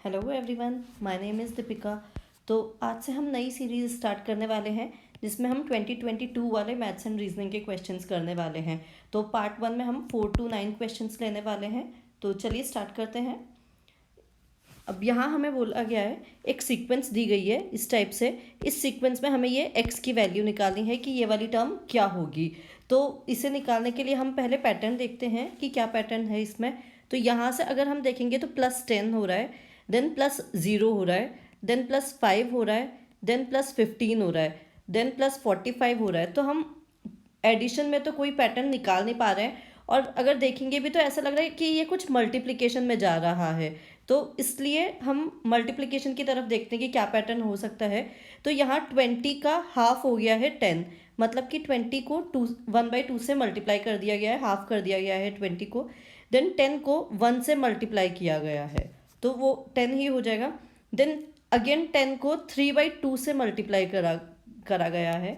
Hello everyone, my name is Deepika. तो आज से हम नई सीरीज़ स्टार्ट करने वाले हैं जिसमें हम 2022 वाले मैथ्स एंड रीजनिंग के क्वेश्चंस करने वाले हैं। तो पार्ट 1 में हम 4 to 9 क्वेश्चंस लेने वाले हैं। तो चलिए स्टार्ट करते हैं। अब यहाँ हमें बोला गया है, एक सीक्वेंस दी गई है इस टाइप से। इस सीक्वेंस में हमें ये एक्स की वैल्यू निकालनी है कि ये वाली टर्म क्या होगी। तो इसे निकालने के लिए हम पहले पैटर्न देखते हैं कि क्या पैटर्न है इसमें। तो यहाँ से अगर हम देखेंगे तो +10 हो रहा है, देन +0 हो रहा है, देन +5 हो रहा है, देन +15 हो रहा है, देन +45 हो रहा है। तो हम एडिशन में तो कोई पैटर्न निकाल नहीं पा रहे हैं, और अगर देखेंगे भी तो ऐसा लग रहा है कि ये कुछ मल्टीप्लिकेशन में जा रहा है। तो इसलिए हम मल्टीप्लिकेशन की तरफ देखते हैं कि क्या पैटर्न हो सकता है। तो यहाँ 20 का हाफ हो गया है 10, मतलब कि 20 को 1/2 से मल्टीप्लाई कर दिया गया है, हाफ कर दिया गया है 20 को। देन 10 को 1 से मल्टीप्लाई किया गया है, तो वो 10 ही हो जाएगा। देन अगेन 10 को 3/2 से मल्टीप्लाई करा करा गया है।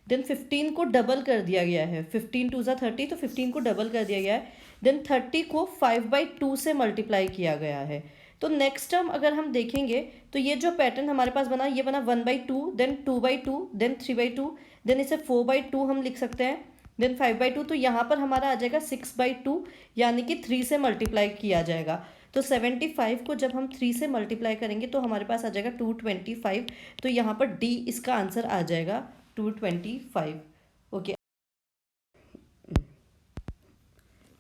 देन 15 को डबल कर दिया गया है, 15 2 30, तो 15 को डबल कर दिया गया है। देन 30 को 5/2 से मल्टीप्लाई किया गया है। तो नेक्स्ट टर्म अगर हम देखेंगे तो ये जो पैटर्न हमारे पास बना, ये बना 1/2, देन 2/2, देन 3/2, देन इसे 4/2 हम लिख सकते हैं, देन 5/2। तो यहाँ पर हमारा आ जाएगा 6/2, यानी कि 3 से मल्टीप्लाई किया जाएगा। तो 75 को जब हम 3 से मल्टीप्लाई करेंगे तो हमारे पास आ जाएगा 225। तो यहाँ पर डी इसका आंसर आ जाएगा 225। ओके।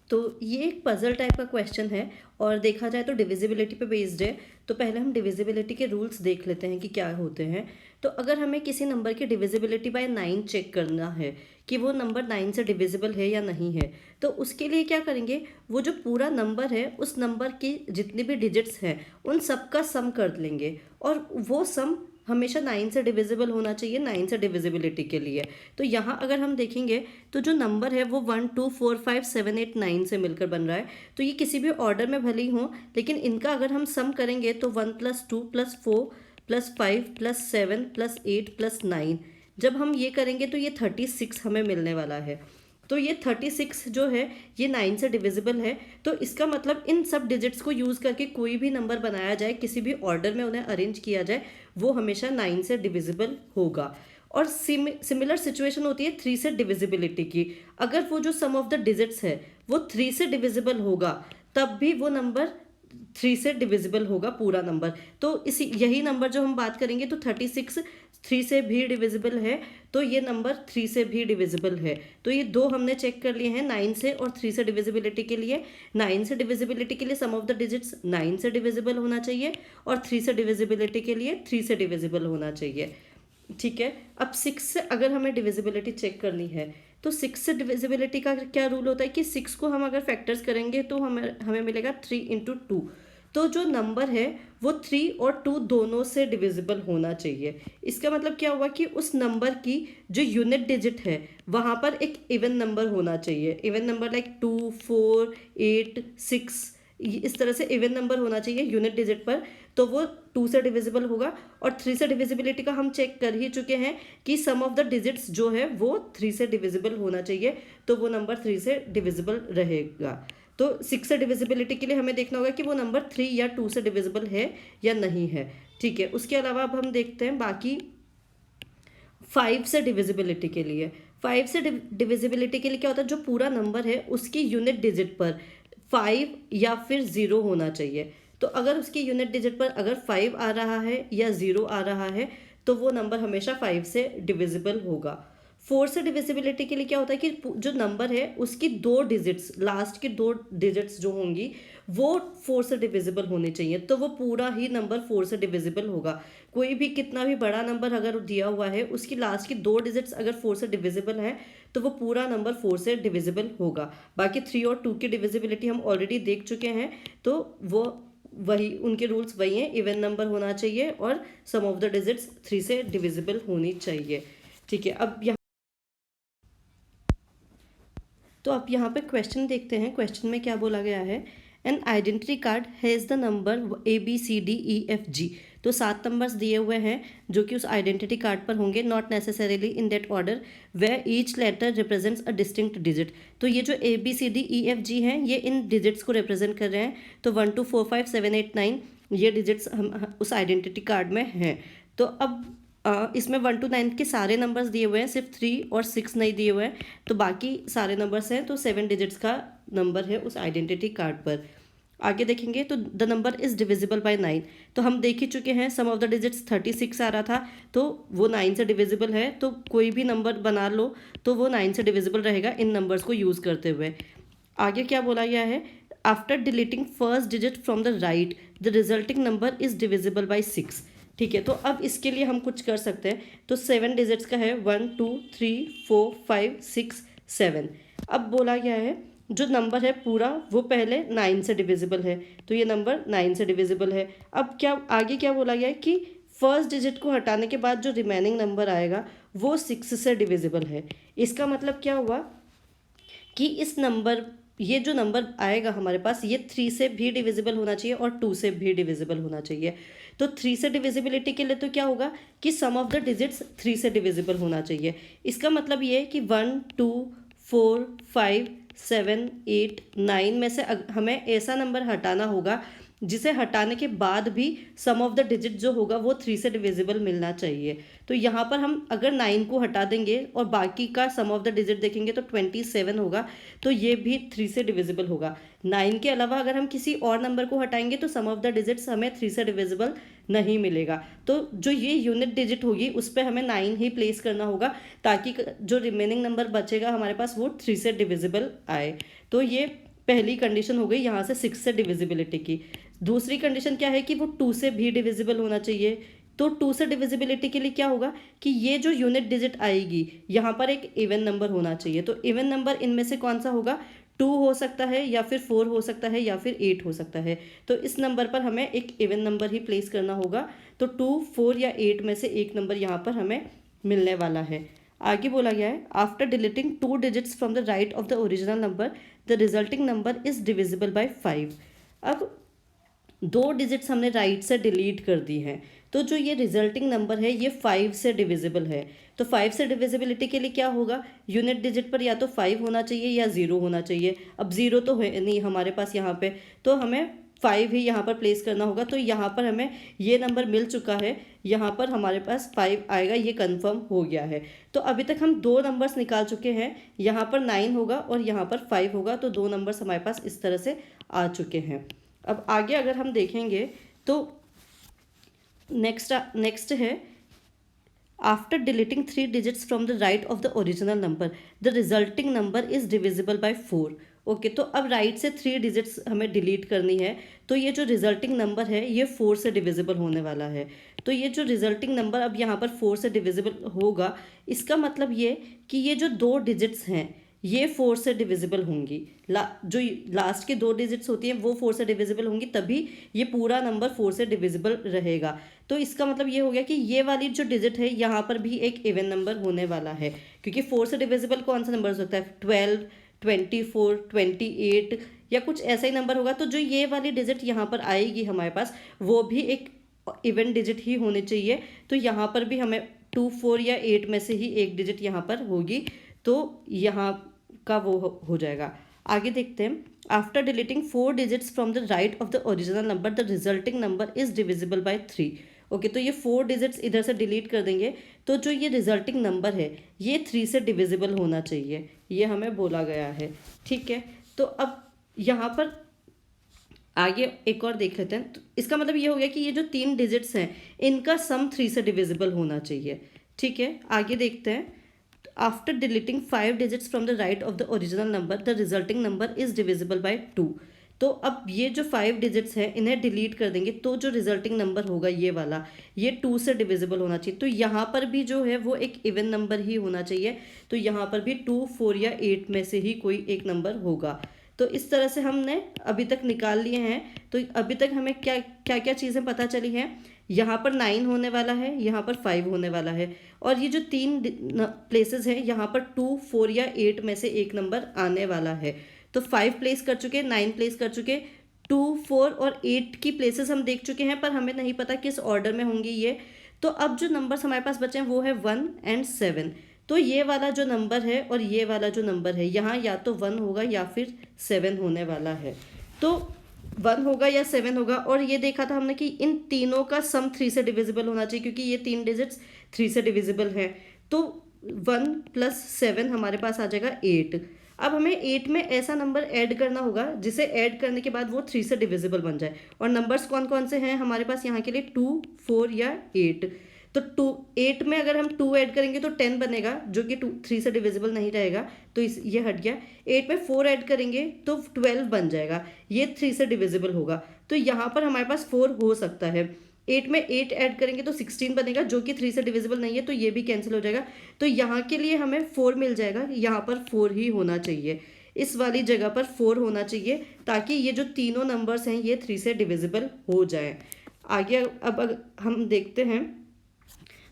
तो ये एक पजल टाइप का क्वेश्चन है, और देखा जाए तो डिविजिबिलिटी पे बेस्ड है। तो पहले हम डिविजिबिलिटी के रूल्स देख लेते हैं कि क्या होते हैं। तो अगर हमें किसी नंबर की डिविजिबिलिटी बाय 9 चेक करना है कि वो नंबर 9 से डिविजिबल है या नहीं है, तो उसके लिए क्या करेंगे, वो जो पूरा नंबर है उस नंबर की जितनी भी डिजिट्स हैं उन सब का सम कर लेंगे, और वो सम हमेशा 9 से डिविजिबल होना चाहिए 9 से डिविजिबिलिटी के लिए। तो यहाँ अगर हम देखेंगे तो जो नंबर है वो 1 2 4 5 7 8 9 से मिलकर बन रहा है। तो ये किसी भी ऑर्डर में भले ही हो, लेकिन इनका अगर हम सम करेंगे तो 1 + 2 + 4 + 5 + 7 + 8 + 9, जब हम ये करेंगे तो ये 36 हमें मिलने वाला है। तो ये 36 जो है ये 9 से डिविजिबल है। तो इसका मतलब इन सब डिजिट्स को यूज़ करके कोई भी नंबर बनाया जाए, किसी भी ऑर्डर में उन्हें अरेंज किया जाए, वो हमेशा 9 से डिविजिबल होगा। और सिमिलर सिचुएशन होती है 3 से डिविजिबिलिटी की। अगर वो जो सम ऑफ द डिजिट्स है वो 3 से डिविजिबल होगा, तब भी वो नंबर 3 से डिविजिबल होगा पूरा नंबर। तो इसी यही नंबर जो हम बात करेंगे, तो 36 3 से भी डिविजिबल है, तो ये नंबर 3 से भी डिविजिबल है। तो ये दो हमने चेक कर लिए हैं, 9 से और 3 से डिविजिबिलिटी के लिए। 9 से डिविजिबिलिटी के लिए सम ऑफ द डिजिट्स 9 से डिविजिबल होना चाहिए, और 3 से डिविजिबिलिटी के लिए 3 से डिविजिबल होना चाहिए। ठीक है। अब 6 से अगर हमें डिविजिबिलिटी चेक करनी है, तो 6 से डिविजिबिलिटी का क्या रूल होता है कि 6 को हम अगर फैक्टर्स करेंगे तो हमें हमें मिलेगा 3 × 2। तो जो नंबर है वो 3 और 2 दोनों से डिविजिबल होना चाहिए। इसका मतलब क्या हुआ कि उस नंबर की जो यूनिट डिजिट है वहाँ पर एक इवन नंबर होना चाहिए। इवन नंबर लाइक 2 4 8 6, इस तरह से इवन नंबर होना चाहिए यूनिट डिजिट पर, तो वो 2 से डिविजिबल होगा। और 3 से डिविजिबिलिटी का हम चेक कर ही चुके हैं कि सम ऑफ द डिजिट्स जो है वो 3 से डिविजिबल होना चाहिए, तो वो नंबर 3 से डिविजिबल रहेगा। तो 6 से डिविजिबिलिटी के लिए हमें देखना होगा कि वो नंबर 3 या 2 से डिविजिबल है या नहीं है। ठीक है। उसके अलावा अब हम देखते हैं बाकी 5 से डिविजिबिलिटी के लिए। 5 से डिविजिबिलिटी के लिए क्या होता है, जो पूरा नंबर है उसकी यूनिट डिजिट पर 5 या फिर 0 होना चाहिए। तो अगर उसकी यूनिट डिजिट पर अगर 5 आ रहा है या 0 आ रहा है, तो वो नंबर हमेशा 5 से डिविजिबल होगा। 4 से डिविजिबिलिटी के लिए क्या होता है कि जो नंबर है उसकी 2 डिजिट्स, लास्ट की 2 डिजिट्स जो होंगी वो 4 से डिविजिबल होनी चाहिए, तो वो पूरा ही नंबर 4 से डिविजिबल होगा। कोई भी कितना भी बड़ा नंबर अगर दिया हुआ है, उसकी लास्ट की 2 डिजिट्स अगर 4 से डिविजिबल है, तो वो पूरा नंबर 4 से डिविजिबल होगा। बाकी 3 और 2 की डिविजिबिलिटी हम ऑलरेडी देख चुके हैं, तो वो वही उनके रूल्स वही हैं, इवन नंबर होना चाहिए और सम ऑफ द डिजिट्स 3 से डिविजिबल होनी चाहिए। ठीक है। अब यहाँ पे क्वेश्चन देखते हैं। क्वेश्चन में क्या बोला गया है, an identity card has the number ABCDEFG। तो 7 नंबर्स दिए हुए हैं जो कि उस आइडेंटिटी कार्ड पर होंगे, not necessarily in that order, we each letter represents a distinct digit. तो ये जो ABCDEFG हैं ये इन डिजिट्स को रिप्रेजेंट कर रहे हैं। तो 1 2 4 5 7 8 9 ये डिजिट्स हम उस आइडेंटिटी कार्ड में हैं। तो अब इसमें 1 to 9 के सारे नंबर्स दिए हुए हैं, सिर्फ 3 और 6 नहीं दिए हुए हैं, तो बाकी सारे नंबर्स हैं। तो 7 डिजिट्स का नंबर है उस आइडेंटिटी कार्ड पर। आगे देखेंगे तो the number is divisible by 9। तो हम देख ही चुके हैं, सम ऑफ द डिजिट्स 36 आ रहा था, तो वो 9 से डिविजिबल है। तो कोई भी नंबर बना लो तो वो 9 से डिविजिबल रहेगा इन नंबर्स को यूज़ करते हुए। आगे क्या बोला गया है, after deleting first digit from the right the resulting number is divisible by 6। ठीक है, तो अब इसके लिए हम कुछ कर सकते हैं। तो 7 डिजिट्स का है 1 2 3 4 5 6 7। अब बोला गया है जो नंबर है पूरा वो पहले 9 से डिविजिबल है, तो ये नंबर 9 से डिविजिबल है। अब क्या आगे क्या बोला गया है कि फर्स्ट डिजिट को हटाने के बाद जो रिमेनिंग नंबर आएगा वो 6 से डिविजिबल है। इसका मतलब क्या हुआ कि इस नंबर, ये जो नंबर आएगा हमारे पास, ये 3 से भी डिविजिबल होना चाहिए और 2 से भी डिविजिबल होना चाहिए। तो 3 से डिविजिबिलिटी के लिए तो क्या होगा कि सम ऑफ द डिजिट्स 3 से डिविजिबल होना चाहिए। इसका मतलब ये है कि 1 2 4 5 7 8 9 में से हमें ऐसा नंबर हटाना होगा जिसे हटाने के बाद भी सम ऑफ द डिजिट जो होगा वो 3 से डिविजिबल मिलना चाहिए। तो यहाँ पर हम अगर 9 को हटा देंगे और बाकी का सम ऑफ द डिजिट देखेंगे तो 27 होगा, तो ये भी 3 से डिविजिबल होगा। 9 के अलावा अगर हम किसी और नंबर को हटाएंगे तो सम ऑफ द डिजिट्स हमें 3 से डिविजिबल नहीं मिलेगा। तो जो ये यूनिट डिजिट होगी उस पर हमें 9 ही प्लेस करना होगा ताकि जो रिमेनिंग नंबर बचेगा हमारे पास वो 3 से डिविजिबल आए। तो ये पहली कंडीशन हो गई यहाँ से 6 से डिविजिबिलिटी की। दूसरी कंडीशन क्या है कि वो 2 से भी डिविजिबल होना चाहिए। तो 2 से डिविजिबिलिटी के लिए क्या होगा कि ये जो यूनिट डिजिट आएगी यहाँ पर एक इवन नंबर होना चाहिए। तो इवन नंबर इनमें से कौन सा होगा, 2 हो सकता है या फिर 4 हो सकता है या फिर 8 हो सकता है। तो इस नंबर पर हमें एक इवन नंबर ही प्लेस करना होगा। तो 2 4 या 8 में से एक नंबर यहाँ पर हमें मिलने वाला है। आगे बोला गया है after deleting 2 digits from the right of the original number the resulting number is divisible by 5। अब 2 डिजिट्स हमने राइट से डिलीट कर दी हैं, तो जो ये रिजल्टिंग नंबर है ये 5 से डिविजिबल है। तो 5 से डिविजिबिलिटी के लिए क्या होगा, यूनिट डिजिट पर या तो 5 होना चाहिए या 0 होना चाहिए। अब 0 तो है नहीं हमारे पास यहाँ पे, तो हमें 5 ही यहाँ पर प्लेस करना होगा। तो यहाँ पर हमें ये नंबर मिल चुका है, यहाँ पर हमारे पास 5 आएगा, ये कंफर्म हो गया है। तो अभी तक हम 2 नंबर्स निकाल चुके हैं, यहाँ पर 9 होगा और यहाँ पर 5 होगा। तो 2 नंबर्स हमारे पास इस तरह से आ चुके हैं। अब आगे अगर हम देखेंगे तो नेक्स्ट है after deleting 3 digits from the right of the original number the resulting number is divisible by 4। Okay, तो अब राइट से 3 डिजिट्स हमें डिलीट करनी है, तो ये जो रिजल्टिंग नंबर है ये 4 से डिविजिबल होने वाला है। तो ये जो रिजल्टिंग नंबर अब यहाँ पर 4 से डिविजिबल होगा, इसका मतलब ये कि ये जो 2 डिजिट्स हैं ये 4 से डिविजिबल होंगी। जो लास्ट के 2 डिजिट्स होती हैं वो 4 से डिविजिबल होंगी, तभी ये पूरा नंबर 4 से डिविजिबल रहेगा। तो इसका मतलब ये हो गया कि ये वाली जो डिजिट है यहाँ पर भी एक इवन नंबर होने वाला है, क्योंकि 4 से डिविजिबल कौन सा नंबर हो सकता है, 12 24 28 या कुछ ऐसा ही नंबर होगा। तो जो ये वाली डिजिट यहाँ पर आएगी हमारे पास वो भी एक इवन डिजिट ही होनी चाहिए। तो यहाँ पर भी हमें 2 4 या 8 में से ही एक डिजिट यहाँ पर होगी, तो यहाँ का वो हो जाएगा। आगे देखते हैं after deleting 4 digits from the right of the original number the resulting number is divisible by 3। Okay, तो ये 4 डिजिट्स इधर से डिलीट कर देंगे, तो जो ये रिजल्टिंग नंबर है ये 3 से डिविजिबल होना चाहिए, ये हमें बोला गया है। ठीक है, तो अब यहाँ पर आगे एक और देख लेते हैं। तो इसका मतलब ये हो गया कि ये जो 3 डिजिट्स हैं इनका सम 3 से डिविजिबल होना चाहिए। ठीक है, आगे देखते हैं after deleting 5 digits from the right of the original number the resulting number is divisible by 2। तो अब ये जो 5 डिजिट्स हैं इन्हें डिलीट कर देंगे, तो जो रिजल्टिंग नंबर होगा ये वाला, ये 2 से डिविजिबल होना चाहिए। तो यहाँ पर भी जो है वो एक इवन नंबर ही होना चाहिए। तो यहाँ पर भी 2 4 या 8 में से ही कोई एक नंबर होगा। तो इस तरह से हमने अभी तक निकाल लिए हैं। तो अभी तक हमें क्या क्या चीज़ें पता चली हैं, यहाँ पर 9 होने वाला है, यहाँ पर 5 होने वाला है, और ये जो 3 प्लेसेस हैं यहाँ पर 2 4 या 8 में से एक नंबर आने वाला है। तो 5 प्लेस कर चुके, 9 प्लेस कर चुके, 2 4 और 8 की प्लेसेस हम देख चुके हैं, पर हमें नहीं पता किस ऑर्डर में होंगी ये। तो अब जो नंबर्स हमारे पास बचे हैं वो है 1 और 7। तो ये वाला जो नंबर है और ये वाला जो नंबर है यहाँ या तो 1 होगा या फिर 7 होने वाला है। तो 1 होगा या 7 होगा। और ये देखा था हमने कि इन तीनों का सम 3 से डिविजिबल होना चाहिए, क्योंकि ये 3 डिजिट्स 3 से डिविजिबल हैं। तो 1 + 7 हमारे पास आ जाएगा 8। अब हमें 8 में ऐसा नंबर ऐड करना होगा जिसे ऐड करने के बाद वो 3 से डिविजिबल बन जाए। और नंबर्स कौन कौन से हैं हमारे पास यहाँ के लिए? 2, 4 या 8। तो 8 में अगर हम 2 ऐड करेंगे तो 10 बनेगा, जो कि 3 से डिविजिबल नहीं रहेगा, तो ये हट गया। 8 में 4 ऐड करेंगे तो 12 बन जाएगा, ये 3 से डिविजिबल होगा। तो यहाँ पर हमारे पास 4 हो सकता है। 8 में 8 ऐड करेंगे तो 16 बनेगा, जो कि 3 से डिविजिबल नहीं है, तो ये भी कैंसिल हो जाएगा। तो यहाँ के लिए हमें 4 मिल जाएगा, यहाँ पर 4 ही होना चाहिए, इस वाली जगह पर 4 होना चाहिए, ताकि ये जो तीनों नंबर्स हैं ये 3 से डिविजिबल हो जाएं। आगे अब हम देखते हैं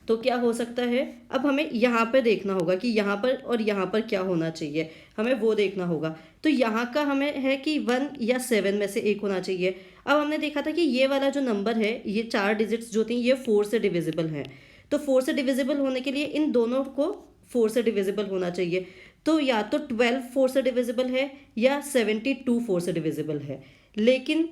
तो क्या हो सकता है। अब हमें यहाँ पे देखना होगा कि यहाँ पर और यहाँ पर क्या होना चाहिए, हमें वो देखना होगा। तो यहाँ का हमें है कि 1 या 7 में से एक होना चाहिए। अब हमने देखा था कि ये वाला जो नंबर है, ये 4 डिजिट्स जो थी ये 4 से डिविजिबल हैं। तो 4 से डिविजिबल होने के लिए इन दोनों को 4 से डिविजिबल होना चाहिए। तो या तो 12 4 से डिविजिबल है या 72 4 से डिविजिबल है, लेकिन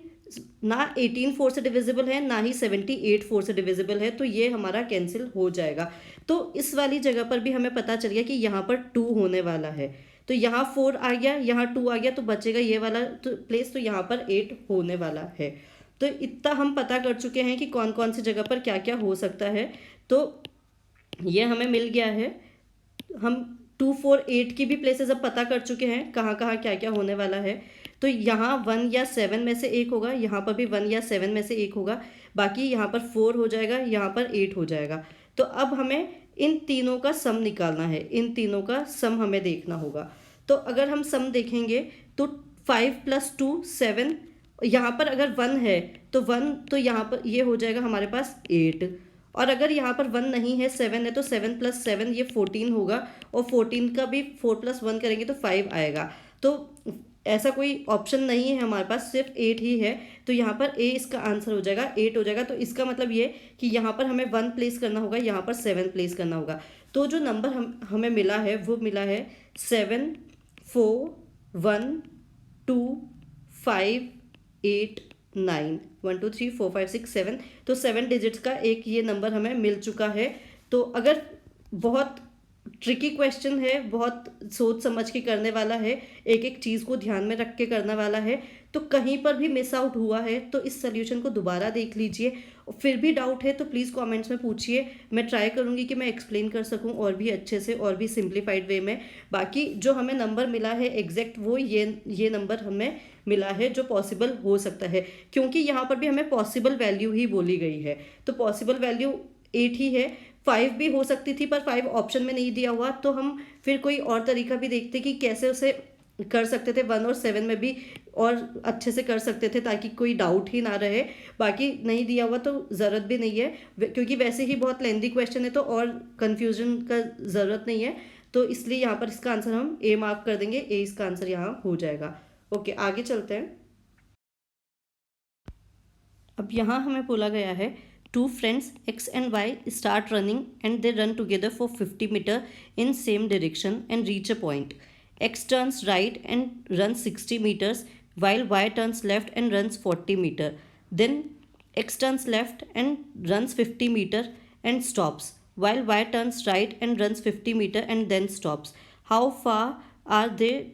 ना 18 4 से डिविजिबल है ना ही 78 4 से डिविजिबल है, तो ये हमारा कैंसिल हो जाएगा। तो इस वाली जगह पर भी हमें पता चल गया कि यहाँ पर 2 होने वाला है। तो यहाँ 4 आ गया, यहाँ 2 आ गया, तो बचेगा ये वाला तो प्लेस, तो यहाँ पर 8 होने वाला है। तो इतना हम पता कर चुके हैं कि कौन कौन सी जगह पर क्या क्या हो सकता है। तो ये हमें मिल गया है। हम 2 4 8 की भी प्लेसेस अब पता कर चुके हैं कहाँ कहाँ क्या क्या होने वाला है। तो यहाँ 1 या 7 में से एक होगा, यहाँ पर भी 1 या 7 में से एक होगा, बाकी यहाँ पर 4 हो जाएगा, यहाँ पर 8 हो जाएगा। तो अब हमें इन तीनों का सम निकालना है, इन तीनों का सम हमें देखना होगा। तो अगर हम सम देखेंगे तो 5 + 2 7, यहाँ पर अगर 1 है तो 1, तो यहाँ पर ये हो जाएगा हमारे पास 8। और अगर यहाँ पर 1 नहीं है, 7 है, तो 7 + 7 ये 14 होगा, और 14 का भी 4 + 1 करेंगे तो 5 आएगा। तो ऐसा कोई ऑप्शन नहीं है हमारे पास, सिर्फ 8 ही है। तो यहाँ पर ए इसका आंसर हो जाएगा, 8 हो जाएगा। तो इसका मतलब ये कि यहाँ पर हमें 1 प्लेस करना होगा, यहाँ पर 7 प्लेस करना होगा। तो जो नंबर हमें मिला है वो मिला है 7 4 1 2 5 8 9 1 2 3 4 5 6 7। तो 7 डिजिट्स का एक ये नंबर हमें मिल चुका है। तो अगर बहुत ट्रिकी क्वेश्चन है, बहुत सोच समझ के करने वाला है, एक एक चीज़ को ध्यान में रख के करने वाला है, तो कहीं पर भी मिस आउट हुआ है तो इस सोल्यूशन को दोबारा देख लीजिए। फिर भी डाउट है तो प्लीज़ कमेंट्स में पूछिए, मैं ट्राई करूँगी कि मैं एक्सप्लेन कर सकूँ और भी अच्छे से और भी सिंप्लीफाइड वे में। बाकी जो हमें नंबर मिला है एग्जैक्ट वो ये नंबर हमें मिला है जो पॉसिबल हो सकता है, क्योंकि यहाँ पर भी हमें पॉसिबल वैल्यू ही बोली गई है। तो पॉसिबल वैल्यू 8 ही है। 5 भी हो सकती थी पर 5 ऑप्शन में नहीं दिया हुआ, तो हम फिर कोई और तरीका भी देखते कि कैसे उसे कर सकते थे। 1 और 7 में भी और अच्छे से कर सकते थे ताकि कोई डाउट ही ना रहे। बाकी नहीं दिया हुआ तो ज़रूरत भी नहीं है, क्योंकि वैसे ही बहुत लेंदी क्वेश्चन है, तो और कन्फ्यूजन का ज़रूरत नहीं है। तो इसलिए यहाँ पर इसका आंसर हम ए मार्क कर देंगे, ए इसका आंसर यहाँ हो जाएगा। ओके, आगे चलते हैं। अब यहाँ हमें बोला गया है two friends X and Y start running and they run together for 50 meter in same direction and reach a point. X turns right and runs 60 meters while Y turns left and runs 40 meter. Then X turns left and runs 50 meter and stops while Y turns right and runs 50 meter and then stops. How far are the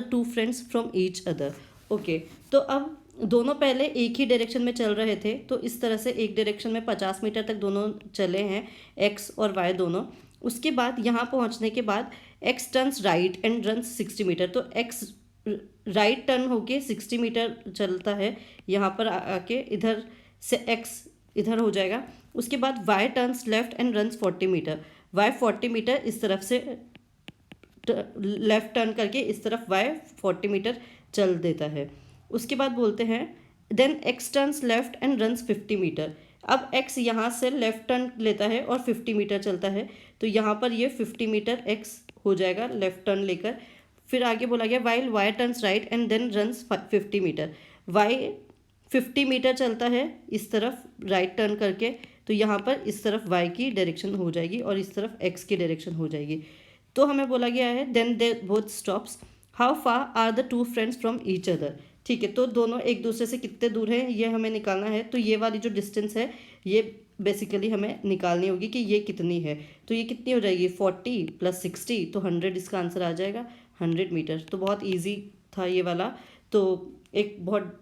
two friends from each other? Okay, तो अब दोनों पहले एक ही direction में चल रहे थे, तो इस तरह से एक डायरेक्शन में 50 मीटर तक दोनों चले हैं, एक्स और वाई दोनों। उसके बाद यहाँ पहुँचने के बाद X turns right and runs 60 metre, तो एक्स राइट टर्न होके 60 मीटर चलता है, यहाँ पर आके इधर से एक्स इधर हो जाएगा। उसके बाद Y turns left and runs 40 metre, Y 40 metre इस तरफ से लेफ्ट टर्न करके इस तरफ वाई 40 मीटर चल देता है। उसके बाद बोलते हैं then X turns left and runs 50 metre. अब एक्स यहाँ से लेफ्ट टर्न लेता है और 50 मीटर चलता है, तो यहाँ पर ये 50 मीटर एक्स हो जाएगा लेफ्ट टर्न लेकर। फिर आगे बोला गया while Y turns right and then runs 50 metre, Y 50 metre चलता है इस तरफ राइट टर्न करके, तो यहाँ पर इस तरफ वाई की डायरेक्शन हो जाएगी और इस तरफ एक्स की डायरेक्शन हो जाएगी। तो हमें बोला गया है then they both stops, how far are the two friends from each other. ठीक है, तो दोनों एक दूसरे से कितने दूर हैं ये हमें निकालना है। तो ये वाली जो डिस्टेंस है ये बेसिकली हमें निकालनी होगी कि ये कितनी है। तो ये कितनी हो जाएगी 40 + 60, तो 100 इसका आंसर आ जाएगा, 100 मीटर। तो बहुत ईजी था ये वाला। तो एक बहुत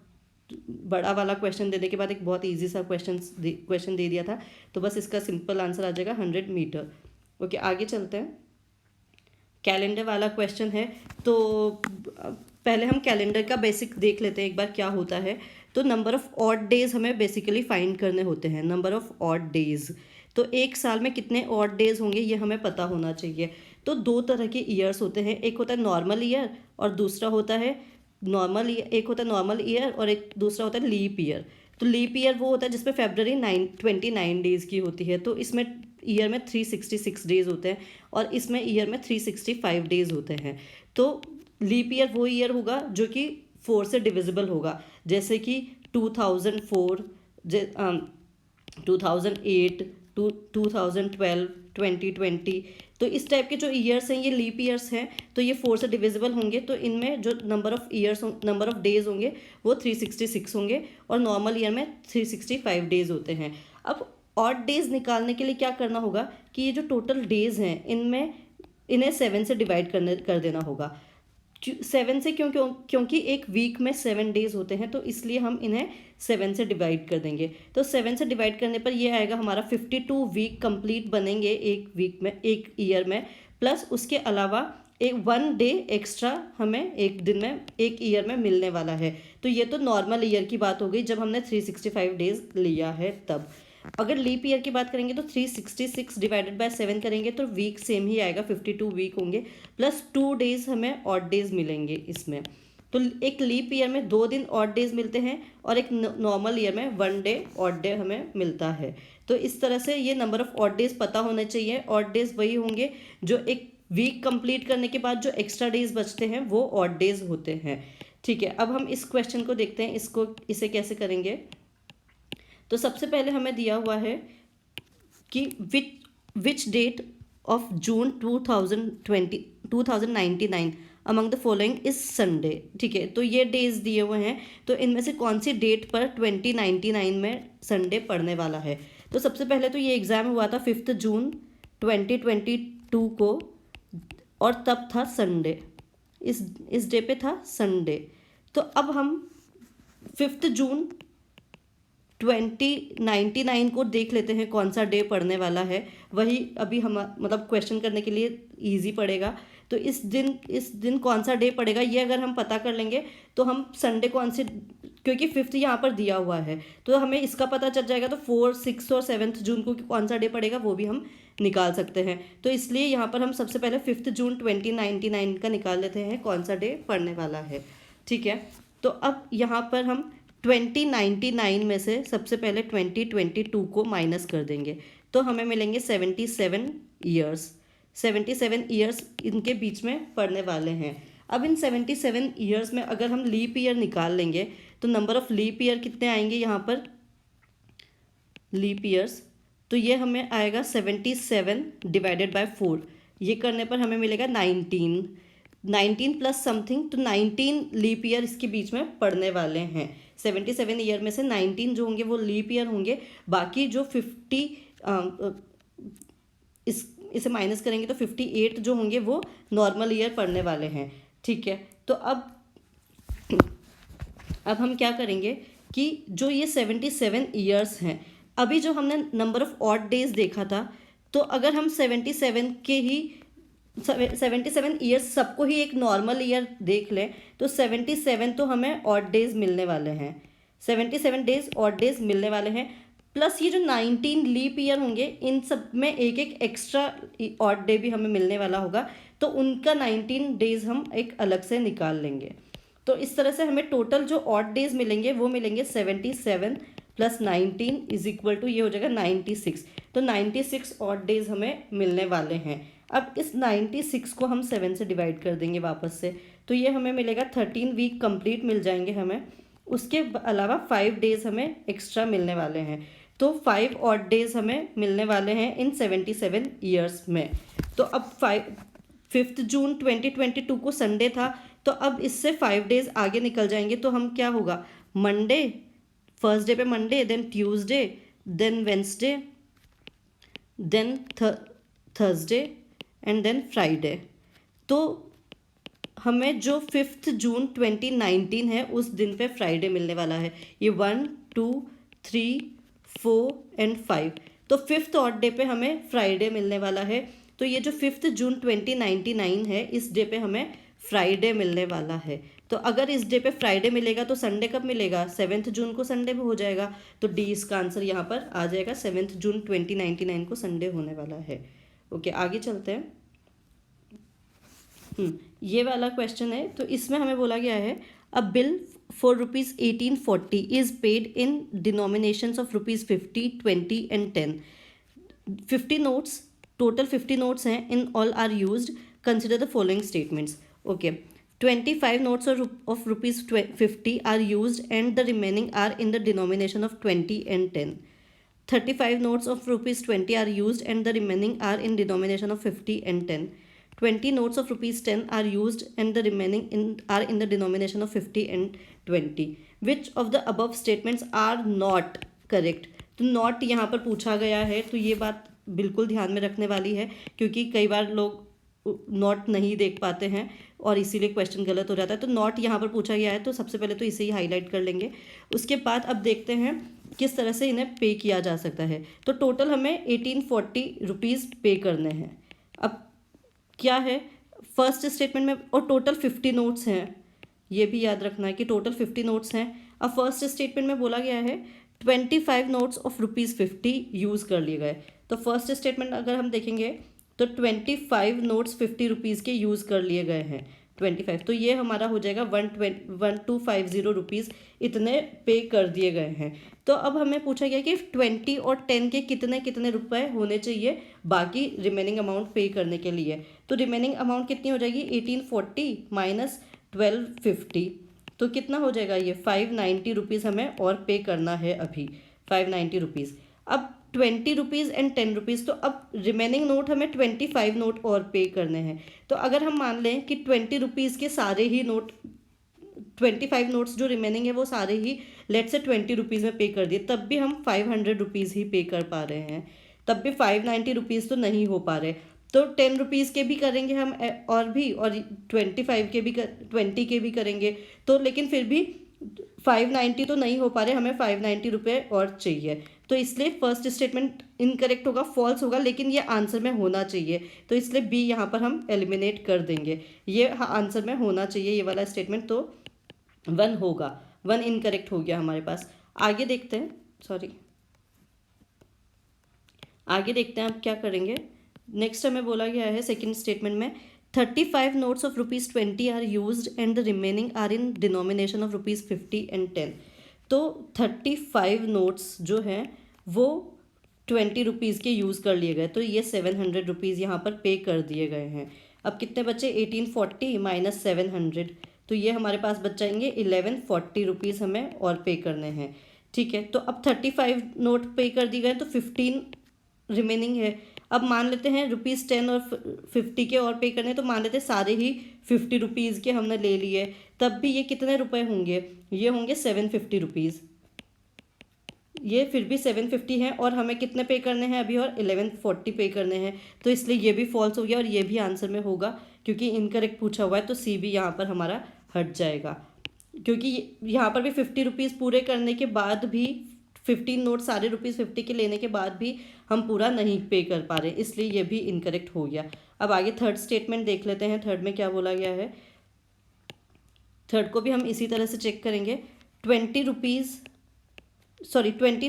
बड़ा वाला क्वेश्चन देने के बाद एक बहुत ईजी सा क्वेश्चन दे दिया था। तो बस इसका सिंपल आंसर आ जाएगा 100 मीटर। ओके, आगे चलते हैं। कैलेंडर वाला क्वेश्चन है। तो पहले हम कैलेंडर का बेसिक देख लेते हैं एक बार क्या होता है। तो नंबर ऑफ ऑड डेज हमें बेसिकली फाइंड करने होते हैं, नंबर ऑफ ऑड डेज। तो एक साल में कितने ऑड डेज होंगे ये हमें पता होना चाहिए। तो दो तरह के ईयर्स होते हैं, एक होता है नॉर्मल ईयर और दूसरा होता है नॉर्मल ईयर। एक होता है नॉर्मल ईयर और एक दूसरा होता है लीप ईयर। तो लीप ईयर वो होता है जिसमें February 29 डेज़ की होती है। तो इसमें ईयर में 366 डेज़ होते हैं और इसमें ईयर में 365 डेज़ होते हैं। तो लीप ईयर वो ईयर होगा जो कि 4 से डिविजिबल होगा, जैसे कि 2004, 2008, 2012, 2020। तो इस टाइप के जो ईयर्स हैं ये लीप ईयर्स हैं, तो ये 4 से डिविजिबल होंगे। तो इनमें जो नंबर ऑफ डेज होंगे वो 366 होंगे और नॉर्मल ईयर में 365 डेज होते हैं। अब ऑड डेज निकालने के लिए क्या करना होगा कि ये जो टोटल डेज हैं इन्हें 7 से डिवाइड कर देना होगा। 7 से क्योंकि एक वीक में 7 डेज होते हैं, तो इसलिए हम इन्हें 7 से डिवाइड कर देंगे। तो 7 से डिवाइड करने पर ये आएगा हमारा 52 वीक कंप्लीट बनेंगे एक वीक में, एक ईयर में। प्लस उसके अलावा एक 1 डे एक्स्ट्रा हमें एक दिन में एक ईयर में मिलने वाला है। तो ये तो नॉर्मल ईयर की बात हो गई जब हमने 365 डेज लिया है तब। अगर लीप ईयर की बात करेंगे तो 366 डिवाइडेड बाय 7 करेंगे तो वीक सेम ही आएगा, 52 वीक होंगे। प्लस 2 डेज हमें ऑड डेज मिलेंगे इसमें। तो एक लीप ईयर में 2 दिन ऑड डेज मिलते हैं और एक नॉर्मल ईयर में 1 डे ऑड डे हमें मिलता है। तो इस तरह से ये नंबर ऑफ ऑड डेज पता होने चाहिए। ऑड डेज वही होंगे जो एक वीक कंप्लीट करने के बाद जो एक्स्ट्रा डेज बचते हैं वो ऑड डेज होते हैं। ठीक है, अब हम इस क्वेश्चन को देखते हैं, इसे कैसे करेंगे। तो सबसे पहले हमें दिया हुआ है कि which date of June 2099 among the following is Sunday. ठीक है, तो ये डेज दिए हुए हैं, तो इनमें से कौन सी डेट पर 2099 में संडे पड़ने वाला है। तो सबसे पहले तो ये एग्ज़ाम हुआ था 5 जून 2022 को और तब था संडे, इस डे पे था संडे। तो अब हम 5 जून 2099 को देख लेते हैं कौन सा डे पड़ने वाला है। वही अभी हम मतलब क्वेश्चन करने के लिए इजी पड़ेगा। तो इस दिन कौन सा डे पड़ेगा ये अगर हम पता कर लेंगे तो हम संडे कौन से, क्योंकि 5th यहाँ पर दिया हुआ है तो हमें इसका पता चल जाएगा। तो 4, 6 और 7 जून को कौन सा डे पड़ेगा वो भी हम निकाल सकते हैं। तो इसलिए यहाँ पर हम सबसे पहले 5 जून 2099 का निकाल लेते हैं कौन सा डे पड़ने वाला है। ठीक है, तो अब यहाँ पर हम 2099 में से सबसे पहले 2022 को माइनस कर देंगे तो हमें मिलेंगे 77 ईयर्स। 77 ईयर्स इनके बीच में पड़ने वाले हैं। अब इन 77 ईयर्स में अगर हम लीप ईयर निकाल लेंगे तो नंबर ऑफ लीप ईयर कितने आएंगे यहाँ पर लीप ईयर्स। तो ये हमें आएगा 77 डिवाइडेड बाय 4। ये करने पर हमें मिलेगा 19 प्लस समथिंग। तो 19 लीप ईयर इसके बीच में पड़ने वाले हैं। 77 ईयर में से 19 जो होंगे वो लीप ईयर होंगे, बाकी जो 50 इसे माइनस करेंगे तो 58 जो होंगे वो नॉर्मल ईयर पड़ने वाले हैं। ठीक है, तो अब हम क्या करेंगे कि जो ये 77 ईयर्स हैं, अभी जो हमने नंबर ऑफ ऑड डेज देखा था, तो अगर हम 77 ईयर्स सबको ही एक नॉर्मल ईयर देख लें तो 77 तो हमें ऑड डेज मिलने वाले हैं, 77 डेज ऑड डेज मिलने वाले हैं। प्लस ये जो 19 लीप ईयर होंगे इन सब में एक एक एक्स्ट्रा ऑड डे भी हमें मिलने वाला होगा, तो उनका 19 डेज हम एक अलग से निकाल लेंगे। तो इस तरह से हमें टोटल जो ऑड डेज मिलेंगे वो मिलेंगे 77 प्लस 19 इज इक्वल टू ये हो जाएगा 96। तो 96 ऑड डेज हमें मिलने वाले हैं। अब इस 96 को हम 7 से डिवाइड कर देंगे वापस से, तो ये हमें मिलेगा 13 वीक कंप्लीट मिल जाएंगे हमें। उसके अलावा 5 डेज हमें एक्स्ट्रा मिलने वाले हैं, तो 5 ऑड डेज हमें मिलने वाले हैं इन 77 ईयर्स में। तो अब 5 जून 2022 को संडे था, तो तो अब इससे 5 डेज आगे निकल जाएंगे तो हम क्या होगा, मंडे, फर्स्ट डे पे Monday, then Tuesday, then Wednesday, then Thursday and then Friday. तो हमें जो 5 जून 2019 है उस दिन पे फ्राइडे मिलने वाला है। ये 1 2 3 4 एंड 5, तो 5th ऑड डे पे हमें फ्राइडे मिलने वाला है। तो ये जो 5 जून 2099 है, इस डे पे हमें फ्राइडे मिलने वाला है। तो अगर इस डे पे फ्राइडे मिलेगा तो संडे कब मिलेगा, 7 जून को संडे भी हो जाएगा। तो डी इसका आंसर यहाँ पर आ जाएगा, 7 जून 2099 को संडे होने वाला है। ओके, आगे चलते हैं। ये वाला क्वेश्चन है, तो इसमें हमें बोला गया है a bill for ₹1840 is paid in denominations of ₹50, 20 and 10। 50 notes, total 50 notes हैं, in all are used, consider the following statements. Okay, 25 notes of ₹50 are used and the remaining are in the denomination of 20 and 10. 35 notes of ₹20 are used and the remaining are in denomination of 50 and 10. 20 notes of ₹10 are used and the remaining are in the denomination of 50 and 20. Which of the above statements are not correct? तो not यहाँ पर पूछा गया है, तो ये बात बिल्कुल ध्यान में रखने वाली है, क्योंकि कई बार लोग नॉट नहीं देख पाते हैं और इसीलिए क्वेश्चन गलत हो जाता है। तो नॉट यहाँ पर पूछा गया है, तो सबसे पहले तो इसे ही हाईलाइट कर लेंगे। उसके बाद अब देखते हैं किस तरह से इन्हें पे किया जा सकता है। तो टोटल हमें ₹1840 पे करने हैं। अब क्या है, फर्स्ट स्टेटमेंट में, और टोटल 50 नोट्स हैं, ये भी याद रखना है कि टोटल 50 नोट्स हैं। अब फर्स्ट स्टेटमेंट में बोला गया है 25 नोट्स ऑफ ₹50 यूज़ कर लिए गए। तो फर्स्ट स्टेटमेंट अगर हम देखेंगे तो 25 नोट्स ₹50 के यूज़ कर लिए गए हैं, 25, तो ये हमारा हो जाएगा 1250 इतने पे कर दिए गए हैं। तो अब हमें पूछा गया कि 20 और 10 के कितने कितने रुपए होने चाहिए बाकी रिमेनिंग अमाउंट पे करने के लिए। तो रिमेनिंग अमाउंट कितनी हो जाएगी, 1840 माइनस 1250, तो कितना हो जाएगा, ये ₹590 हमें और पे करना है अभी, ₹590। अब ₹20 एंड ₹10, तो अब रिमेनिंग नोट हमें 25 नोट और पे करने हैं। तो अगर हम मान लें कि ₹20 के सारे ही नोट, 25 नोट्स जो रिमेनिंग है वो सारे ही लेट से ₹20 में पे कर दिए, तब भी हम ₹500 ही पे कर पा रहे हैं, तब भी ₹590 तो नहीं हो पा रहे। तो ₹10 के भी करेंगे हम और 25 के भी 20 के भी करेंगे, तो लेकिन फिर भी 590 तो नहीं हो पा रहे, हमें ₹590 और चाहिए। तो इसलिए फर्स्ट स्टेटमेंट इनकरेक्ट होगा, फॉल्स होगा, लेकिन ये आंसर में होना चाहिए, तो इसलिए बी यहाँ पर हम एलिमिनेट कर देंगे। ये आंसर में होना चाहिए ये वाला स्टेटमेंट, तो 1 होगा, 1 इनकरेक्ट हो गया हमारे पास। आगे देखते हैं, आगे देखते हैं अब क्या करेंगे। नेक्स्ट हमें बोला गया है सेकेंड स्टेटमेंट में 35 notes of ₹20 are used and the remaining are in denomination of ₹50 and 10. तो 35 नोट्स जो हैं वो ₹20 के यूज़ कर लिए गए, तो ये ₹700 यहाँ पर पे कर दिए गए हैं। अब कितने बचे, 1840 माइनस 700, तो ये हमारे पास बच जाएंगे ₹1140 हमें और पे करने हैं। ठीक है, तो अब 35 नोट पे कर दिए गए, तो 15 रिमेनिंग है। अब मान लेते हैं ₹10 और 50 के और पे करने, तो मान लेते हैं सारे ही ₹50 के हमने ले लिए, तब भी ये कितने रुपए होंगे, ये होंगे ₹750। ये फिर भी 750 है और हमें कितने पे करने हैं अभी, और 1140 पे करने हैं, तो इसलिए ये भी फॉल्स हो गया और ये भी आंसर में होगा, क्योंकि इनकरेक्ट पूछा हुआ है, तो सी भी यहाँ पर हमारा हट जाएगा, क्योंकि यहाँ पर भी ₹50 पूरे करने के बाद भी 15 नोट सारे ₹50 के लेने के बाद भी हम पूरा नहीं पे कर पा रहे, इसलिए ये भी इनकरेक्ट हो गया। अब आगे थर्ड स्टेटमेंट देख लेते हैं, थर्ड में क्या बोला गया है। थर्ड को भी हम इसी तरह से चेक करेंगे। 20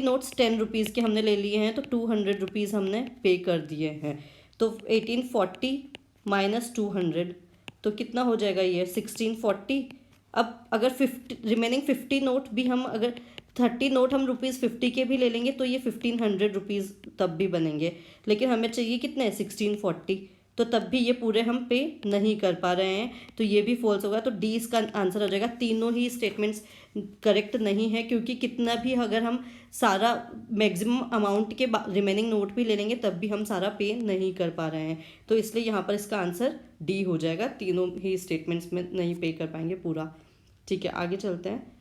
नोट्स ₹10 के हमने ले लिए हैं, तो ₹200 हमने पे कर दिए हैं। तो 1840 माइनस 200, तो कितना हो जाएगा ये 1640। अब अगर रिमेनिंग 50 नोट भी हम, अगर 30 नोट हम ₹50 के भी ले लेंगे, तो ये ₹1500 तब भी बनेंगे, लेकिन हमें चाहिए कितने 1640, तो तब भी ये पूरे हम पे नहीं कर पा रहे हैं, तो ये भी फॉल्स होगा। तो डी इसका आंसर हो जाएगा। तीनों ही स्टेटमेंट्स करेक्ट नहीं है, क्योंकि कितना भी अगर हम सारा मैक्सिमम अमाउंट के रिमेनिंग नोट भी ले लेंगे तब भी हम सारा पे नहीं कर पा रहे हैं। तो इसलिए यहाँ पर इसका आंसर डी हो जाएगा, तीनों ही स्टेटमेंट्स में नहीं पे कर पाएंगे पूरा। ठीक है, आगे चलते हैं।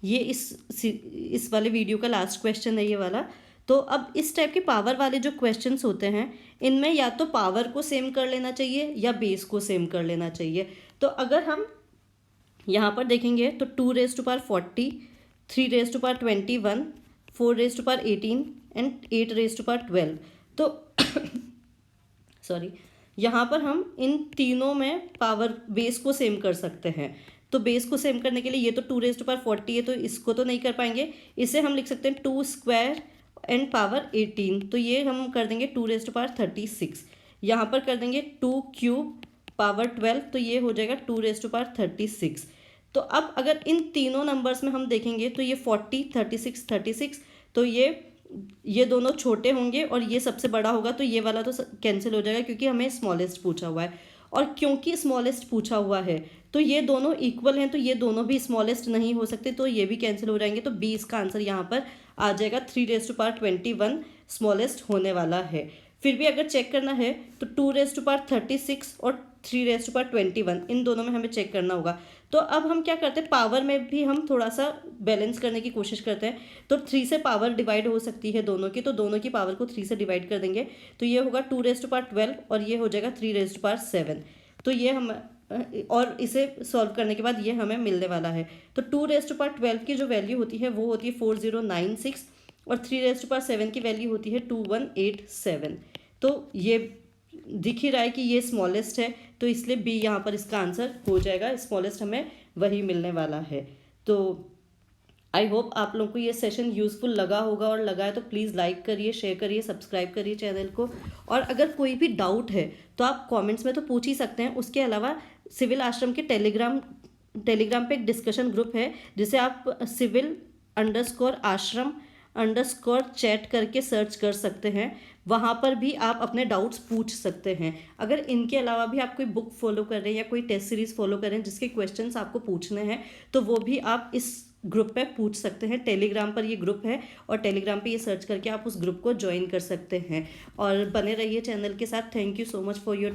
ये इस वाले वीडियो का लास्ट क्वेश्चन है ये वाला। तो अब इस टाइप के पावर वाले जो क्वेश्चंस होते हैं, इनमें या तो पावर को सेम कर लेना चाहिए या बेस को सेम कर लेना चाहिए। तो अगर हम यहाँ पर देखेंगे तो 2⁴40, 3⁻21, 4⁻18 एंड 8⁻12। तो सॉरी, यहाँ पर हम इन तीनों में पावर बेस को सेम कर सकते हैं। तो बेस को सेम करने के लिए ये तो 2⁴40 है, तो इसको तो नहीं कर पाएंगे। इसे हम लिख सकते हैं 2 स्क्वायर एंड पावर 18। तो ये हम कर देंगे 2⁻36। यहाँ पर कर देंगे 2 क्यूब पावर 12, तो ये हो जाएगा 2⁻36। तो अब अगर इन तीनों नंबर्स में हम देखेंगे तो ये 40, 36, 36, तो ये दोनों छोटे होंगे और ये सबसे बड़ा होगा। तो ये वाला तो कैंसिल हो जाएगा, क्योंकि हमें स्मॉलेस्ट पूछा हुआ है। और क्योंकि स्मॉलेस्ट पूछा हुआ है तो ये दोनों इक्वल हैं, तो ये दोनों भी स्मॉलेस्ट नहीं हो सकते, तो ये भी कैंसिल हो जाएंगे। तो बी इसका आंसर यहाँ पर आ जाएगा। 3⁻21 स्मॉलेस्ट होने वाला है। फिर भी अगर चेक करना है तो 2⁻36 और 3⁻21 इन दोनों में हमें चेक करना होगा। तो अब हम क्या करते हैं, पावर में भी हम थोड़ा सा बैलेंस करने की कोशिश करते हैं। तो 3 से पावर डिवाइड हो सकती है दोनों की, तो दोनों की पावर को 3 से डिवाइड कर देंगे। तो ये होगा 2⁻12 और ये हो जाएगा 3⁻7। तो ये हम और इसे सॉल्व करने के बाद ये हमें मिलने वाला है। तो 2⁻12 की जो वैल्यू होती है वो होती है 4096 और 3⁻7 की वैल्यू होती है 2187। तो ये दिख ही रहा है कि ये स्मॉलेस्ट है, तो इसलिए बी यहाँ पर इसका आंसर हो जाएगा। स्मॉलेस्ट हमें वही मिलने वाला है। तो आई होप आप लोगों को ये सेशन यूज़फुल लगा होगा, और लगा है तो प्लीज़ लाइक करिए, शेयर करिए, सब्सक्राइब करिए चैनल को। और अगर कोई भी डाउट है तो आप कमेंट्स में तो पूछ ही सकते हैं। उसके अलावा सिविल आश्रम के टेलीग्राम पे एक डिस्कशन ग्रुप है, जिसे आप civil_ashram_chat करके सर्च कर सकते हैं। वहाँ पर भी आप अपने डाउट्स पूछ सकते हैं। अगर इनके अलावा भी आप कोई बुक फॉलो कर रहे हैं या कोई टेस्ट सीरीज़ फॉलो कर रहे हैं जिसके क्वेश्चंस आपको पूछने हैं, तो वो भी आप इस ग्रुप पे पूछ सकते हैं। टेलीग्राम पर ये ग्रुप है और टेलीग्राम पे ये सर्च करके आप उस ग्रुप को ज्वाइन कर सकते हैं। और बने रहिए चैनल के साथ। Thank you so much for your